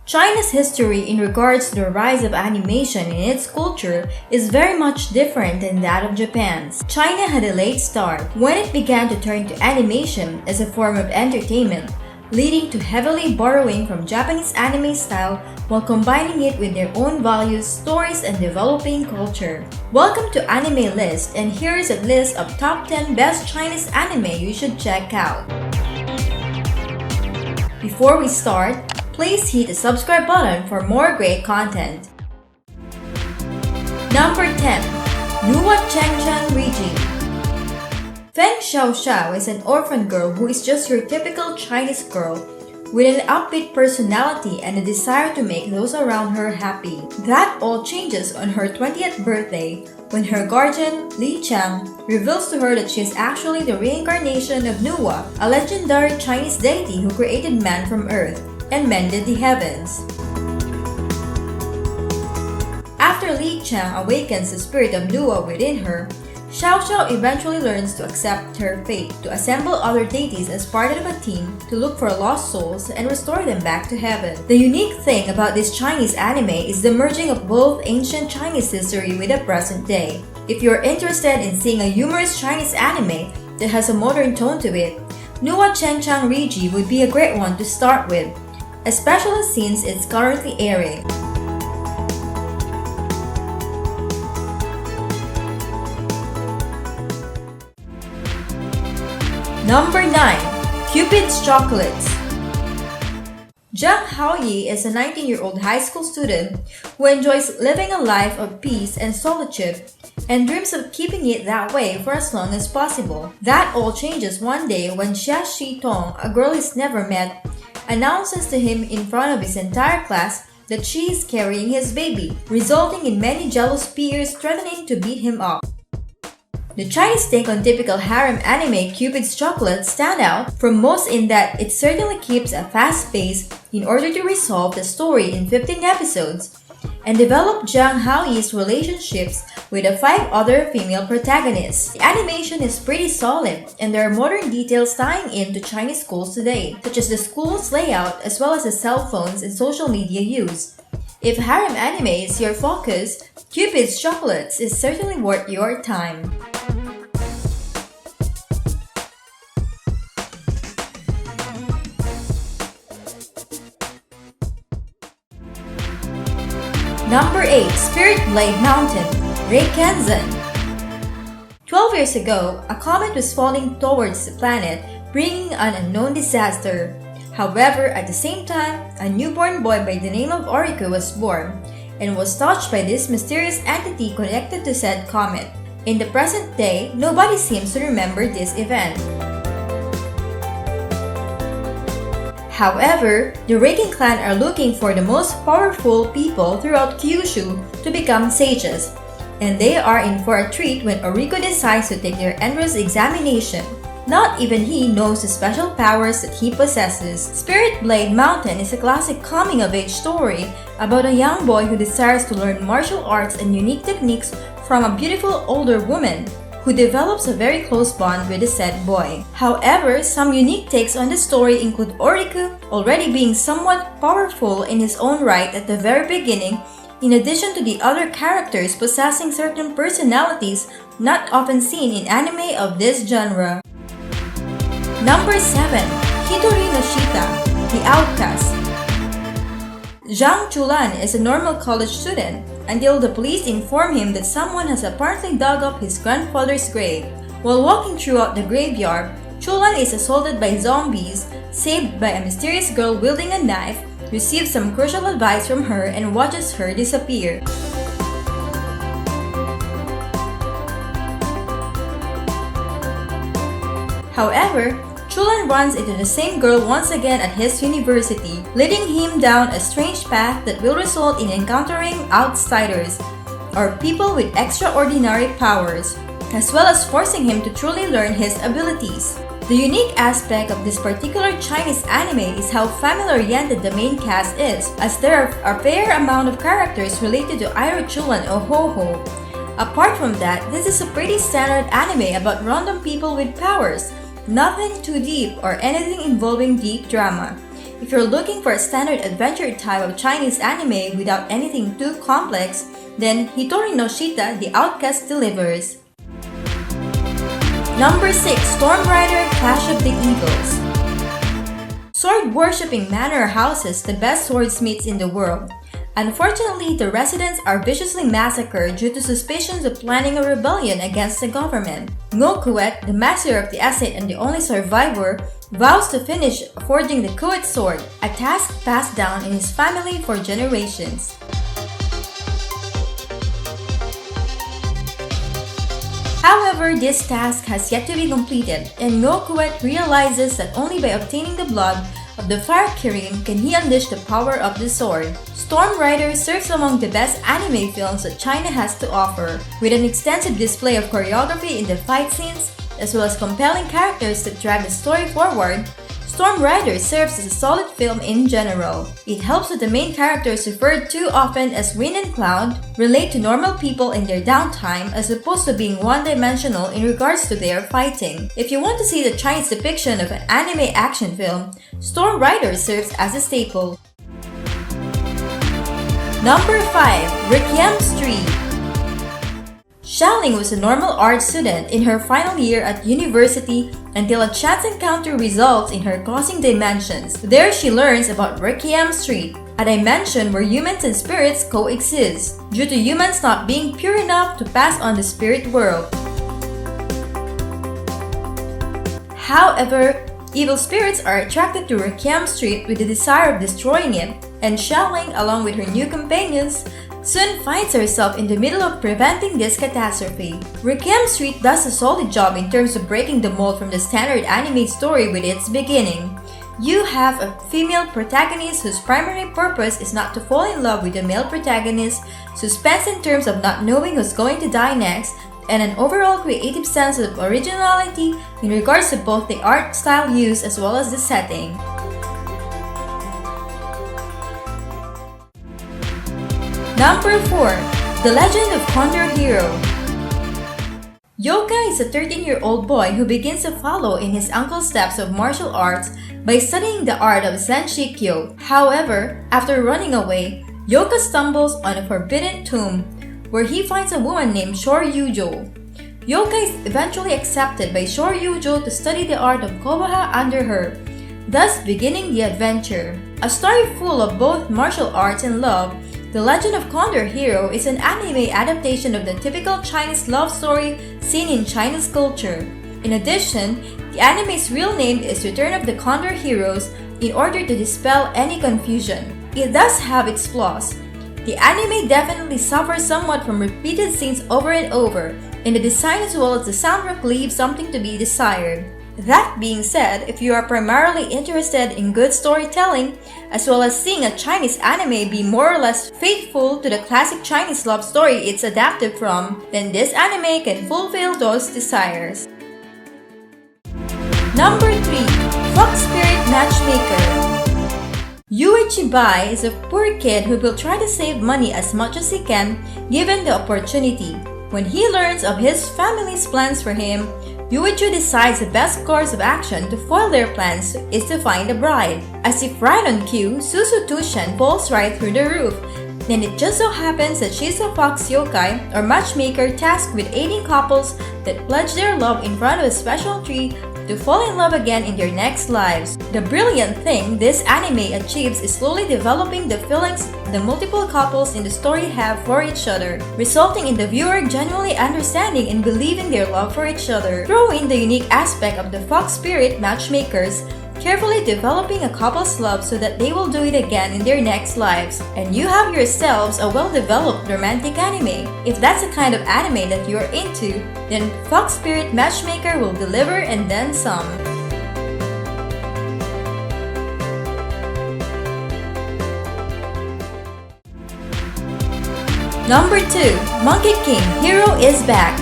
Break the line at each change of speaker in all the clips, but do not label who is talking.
China's history in regards to the rise of animation in its culture is very much different than that of Japan's. China had a late start when it began to turn to animation as a form of entertainment, leading to heavily borrowing from Japanese anime style while combining it with their own values, stories, and developing culture. Welcome to Anime List, and here is a list of top 10 best Chinese anime you should check out. Before we start, please hit the subscribe button for more great content. Number 10. NUWA CHENGCHANG RIJI. Feng Xiaoxiao is an orphan girl who is just your typical Chinese girl with an upbeat personality and a desire to make those around her happy. That all changes on her 20th birthday when her guardian, Li Chang, reveals to her that she is actually the reincarnation of NUWA, a legendary Chinese deity who created man from earth and mended the heavens. After Li Chang awakens the spirit of NUWA within her, Xiao Xiao eventually learns to accept her fate to assemble other deities as part of a team to look for lost souls and restore them back to heaven. The unique thing about this Chinese anime is the merging of both ancient Chinese history with the present day. If you're interested in seeing a humorous Chinese anime that has a modern tone to it, NUWA CHENGCHANG RIJI would be a great one to start with, especially since it's currently airing. Number 9. Cupid's Chocolates. Zhang Haoyi is a 19-year-old high school student who enjoys living a life of peace and solitude and dreams of keeping it that way for as long as possible. That all changes one day when Xia Shitong, a girl he's never met, announces to him in front of his entire class that she is carrying his baby, resulting in many jealous peers threatening to beat him up. The Chinese take on typical harem anime Cupid's Chocolates stand out from most in that it certainly keeps a fast pace in order to resolve the story in 15 episodes and develop Zhang Haoyi's relationships with the 5 other female protagonists. The animation is pretty solid and there are modern details tying into Chinese schools today, such as the school's layout as well as the cell phones and social media use. If harem anime is your focus, Cupid's Chocolates is certainly worth your time. Number 8. Spirit Blade Mountain, REIKENZAN. 12 years ago, a comet was falling towards the planet, bringing an unknown disaster. However, at the same time, a newborn boy by the name of Oriku was born and was touched by this mysterious entity connected to said comet. In the present day, nobody seems to remember this event. However, the Reiken clan are looking for the most powerful people throughout Kyushu to become sages, and they are in for a treat when Oriku decides to take their entrance examination. Not even he knows the special powers that he possesses. Spirit Blade Mountain is a classic coming-of-age story about a young boy who desires to learn martial arts and unique techniques from a beautiful older woman who develops a very close bond with the said boy. However, some unique takes on the story include Oriku already being somewhat powerful in his own right at the very beginning, in addition to the other characters possessing certain personalities not often seen in anime of this genre. Number 7. HITORI no SHITA, The Outcast. Zhang Chulan is a normal college student until the police inform him that someone has apparently dug up his grandfather's grave. While walking throughout the graveyard, Chulan is assaulted by zombies, saved by a mysterious girl wielding a knife, receives some crucial advice from her, and watches her disappear. However, Chulan runs into the same girl once again at his university, leading him down a strange path that will result in encountering outsiders, or people with extraordinary powers, as well as forcing him to truly learn his abilities. The unique aspect of this particular Chinese anime is how family-oriented the main cast is, as there are a fair amount of characters related to either Chulan or Ho-Ho. Apart from that, this is a pretty standard anime about random people with powers, nothing too deep or anything involving deep drama. If you're looking for a standard adventure type of Chinese anime without anything too complex, then HITORI no SHITA, the OUTCAST delivers. Number 6. Storm Rider Clash of the Eagles. Sword-worshipping manor houses the best swordsmiths in the world. Unfortunately, the residents are viciously massacred due to suspicions of planning a rebellion against the government. NUWA, the master of the asset and the only survivor, vows to finish forging the QIN'S sword, a task passed down in his family for generations. However, this task has yet to be completed, and NUWA realizes that only by obtaining the blood of the Fire Kirin can he unleash the power of the sword. Storm Rider serves among the best anime films that China has to offer, with an extensive display of choreography in the fight scenes, as well as compelling characters that drive the story forward. Storm Rider serves as a solid film in general. It helps that the main characters referred to often as Wind and Cloud relate to normal people in their downtime as opposed to being one-dimensional in regards to their fighting. If you want to see the Chinese depiction of an anime action film, Storm Rider serves as a staple. Number 5. REIKENZAN. Xiaoling was a normal art student in her final year at university until a chance encounter results in her crossing dimensions. There she learns about REIKENZAN, a dimension where humans and spirits coexist, due to humans not being pure enough to pass on the spirit world. However, evil spirits are attracted to REIKENZAN with the desire of destroying it, and Xiaoling, along with her new companions, soon finds herself in the middle of preventing this catastrophe. REIKENZAN does a solid job in terms of breaking the mold from the standard anime story with its beginning. You have a female protagonist whose primary purpose is not to fall in love with the male protagonist, suspense in terms of not knowing who's going to die next, and an overall creative sense of originality in regards to both the art style used as well as the setting. Number 4. The Legend of Condor Hero. Yoka is a 13-year-old boy who begins to follow in his uncle's steps of martial arts by studying the art of Zenshikyo. However, after running away, Yoka stumbles on a forbidden tomb where he finds a woman named Shoryujo. Yoka is eventually accepted by Shoryujo to study the art of Kobaha under her, thus beginning the adventure. A story full of both martial arts and love, The Legend of Condor Hero is an anime adaptation of the typical Chinese love story seen in Chinese culture. In addition, the anime's real name is Return of the Condor Heroes in order to dispel any confusion. It does have its flaws. The anime definitely suffers somewhat from repeated scenes over and over, and the design as well as the soundtrack leave something to be desired. That being said, if you are primarily interested in good storytelling, as well as seeing a Chinese anime be more or less faithful to the classic Chinese love story it's adapted from, then this anime can fulfill those desires. Number 3. Fox Spirit Matchmaker. Yuichi Bai is a poor kid who will try to save money as much as he can given the opportunity. When he learns of his family's plans for him, Yuichi decides the best course of action to foil their plans is to find a bride. As if right on cue, Susu Tushan falls right through the roof. Then it just so happens that she's a fox yokai or matchmaker tasked with aiding couples that pledge their love in front of a special tree to fall in love again in their next lives. The brilliant thing this anime achieves is slowly developing the feelings the multiple couples in the story have for each other, resulting in the viewer genuinely understanding and believing their love for each other. Throw in the unique aspect of the fox spirit matchmakers, carefully developing a couple's love so that they will do it again in their next lives, and you have yourselves a well-developed romantic anime. If that's the kind of anime that you're into, then Fox Spirit Matchmaker will deliver and then some. Number 2. Monkey King Hero is Back.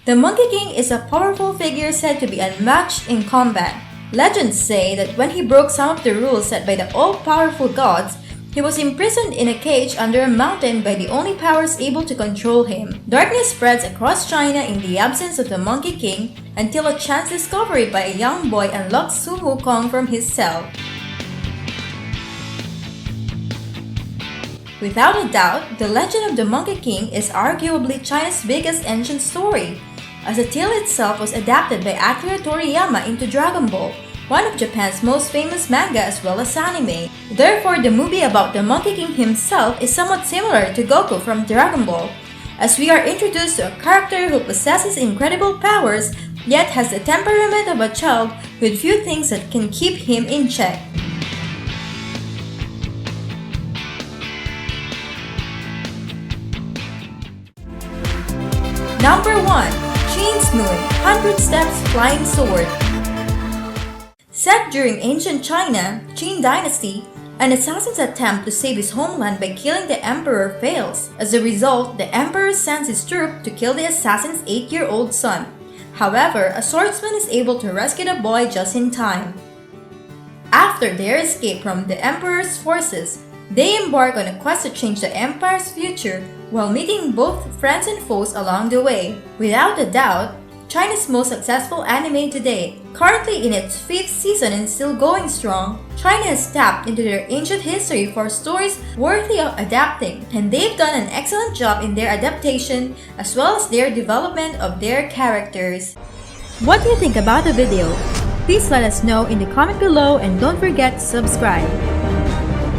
The Monkey King is a powerful figure said to be unmatched in combat. Legends say that when he broke some of the rules set by the all-powerful gods, he was imprisoned in a cage under a mountain by the only powers able to control him. Darkness spreads across China in the absence of the Monkey King until a chance discovery by a young boy unlocks Sun Wukong from his cell. Without a doubt, The Legend of the Monkey King is arguably China's biggest ancient story, as the tale itself was adapted by Akira Toriyama into Dragon Ball, one of Japan's most famous manga as well as anime. Therefore, the movie about the Monkey King himself is somewhat similar to Goku from Dragon Ball, as we are introduced to a character who possesses incredible powers yet has the temperament of a child with few things that can keep him in check. Number 1. Qin's Moon, 100 Steps Flying Sword. Set during ancient China, Qin Dynasty, an assassin's attempt to save his homeland by killing the emperor fails. As a result, the emperor sends his troop to kill the assassin's 8-year-old son. However, a swordsman is able to rescue the boy just in time. After their escape from the emperor's forces, they embark on a quest to change the empire's future while meeting both friends and foes along the way. Without a doubt, China's most successful anime today, currently in its 5th season and still going strong, China has tapped into their ancient history for stories worthy of adapting, and they've done an excellent job in their adaptation as well as their development of their characters. What do you think about the video? Please let us know in the comment below and don't forget to subscribe.